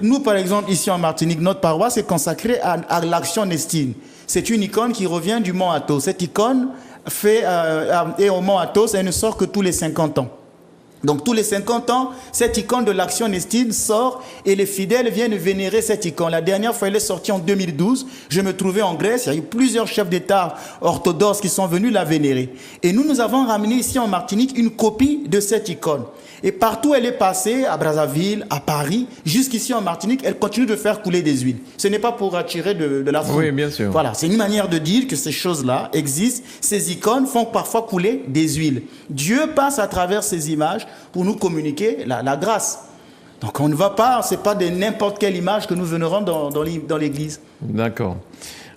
Nous, par exemple, ici en Martinique, notre paroisse est consacrée à l'Action Nestine. C'est une icône qui revient du Mont Athos. Cette icône est au Mont Athos, elle ne sort que tous les 50 ans. Donc tous les 50 ans, cette icône de l'Action Nestine sort et les fidèles viennent vénérer cette icône. La dernière fois, elle est sortie en 2012. Je me trouvais en Grèce, il y a eu plusieurs chefs d'État orthodoxes qui sont venus la vénérer. Et nous avons ramené ici en Martinique une copie de cette icône. Et partout elle est passée, à Brazzaville, à Paris, jusqu'ici en Martinique, elle continue de faire couler des huiles. Ce n'est pas pour attirer de la foule. Oui, bien sûr. Voilà, c'est une manière de dire que ces choses-là existent. Ces icônes font parfois couler des huiles. Dieu passe à travers ces images pour nous communiquer la grâce. Donc on ne va pas, ce n'est pas de n'importe quelle image que nous vénérons dans l'église. D'accord.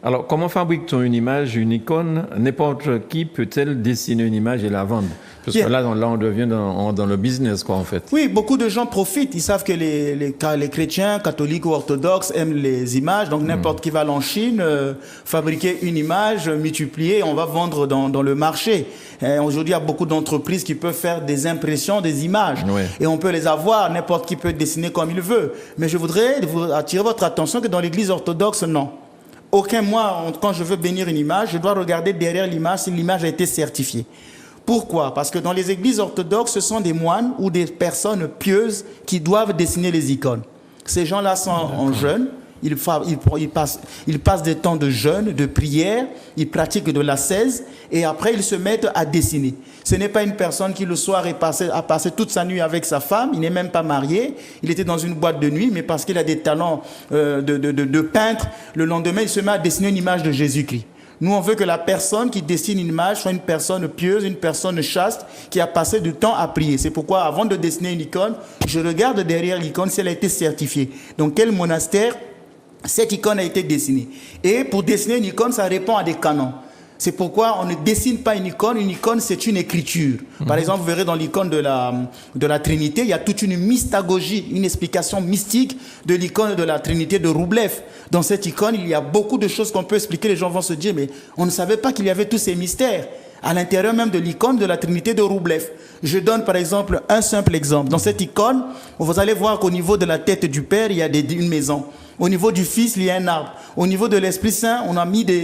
Alors, comment fabrique-t-on une image, une icône? N'importe qui peut-elle dessiner une image et la vendre? Parce que là, on devient dans le business, quoi, en fait. Oui, beaucoup de gens profitent. Ils savent que les chrétiens, catholiques ou orthodoxes aiment les images. Donc, n'importe qui va aller en Chine, fabriquer une image, multiplier, on va vendre dans le marché. Aujourd'hui, il y a beaucoup d'entreprises qui peuvent faire des impressions, des images. Oui. Et on peut les avoir. N'importe qui peut dessiner comme il veut. Mais je voudrais attirer votre attention que dans l'église orthodoxe, non. Moi, quand je veux bénir une image, je dois regarder derrière l'image si l'image a été certifiée. Pourquoi? Parce que dans les églises orthodoxes, ce sont des moines ou des personnes pieuses qui doivent dessiner les icônes. Ces gens-là sont en jeûne, ils passent des temps de jeûne, de prière, ils pratiquent de l'ascèse et après ils se mettent à dessiner. Ce n'est pas une personne qui le soir a passé toute sa nuit avec sa femme, il n'est même pas marié, il était dans une boîte de nuit, mais parce qu'il a des talents de peintre, le lendemain il se met à dessiner une image de Jésus-Christ. Nous, on veut que la personne qui dessine une image soit une personne pieuse, une personne chaste, qui a passé du temps à prier. C'est pourquoi, avant de dessiner une icône, je regarde derrière l'icône si elle a été certifiée. Donc, quel monastère cette icône a été dessinée. Et pour dessiner une icône, ça répond à des canons. C'est pourquoi on ne dessine pas une icône, c'est une écriture. Par exemple, vous verrez dans l'icône de la Trinité, il y a toute une mystagogie, une explication mystique de l'icône de la Trinité de Roublev. Dans cette icône, il y a beaucoup de choses qu'on peut expliquer. Les gens vont se dire, mais on ne savait pas qu'il y avait tous ces mystères à l'intérieur même de l'icône de la Trinité de Roublev. Je donne par exemple un simple exemple. Dans cette icône, vous allez voir qu'au niveau de la tête du Père, il y a une maison. Au niveau du Fils, il y a un arbre. Au niveau de l'Esprit Saint, on a mis du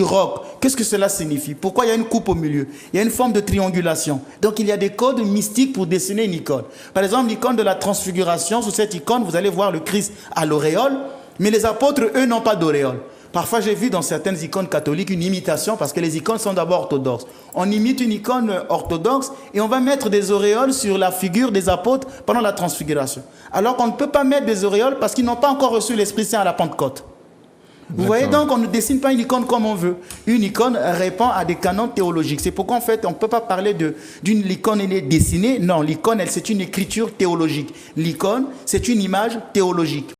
roc. Qu'est-ce que cela signifie? Pourquoi il y a une coupe au milieu? Il y a une forme de triangulation. Donc il y a des codes mystiques pour dessiner une icône. Par exemple, l'icône de la transfiguration, sur cette icône, vous allez voir le Christ à l'auréole, mais les apôtres, eux, n'ont pas d'auréole. Parfois, j'ai vu dans certaines icônes catholiques une imitation parce que les icônes sont d'abord orthodoxes. On imite une icône orthodoxe et on va mettre des auréoles sur la figure des apôtres pendant la transfiguration. Alors qu'on ne peut pas mettre des auréoles parce qu'ils n'ont pas encore reçu l'Esprit Saint à la Pentecôte. Vous voyez donc, on ne dessine pas une icône comme on veut. Une icône répond à des canons théologiques. C'est pourquoi en fait, on ne peut pas parler d'une icône elle est dessinée. Non, l'icône, c'est une écriture théologique. L'icône, c'est une image théologique.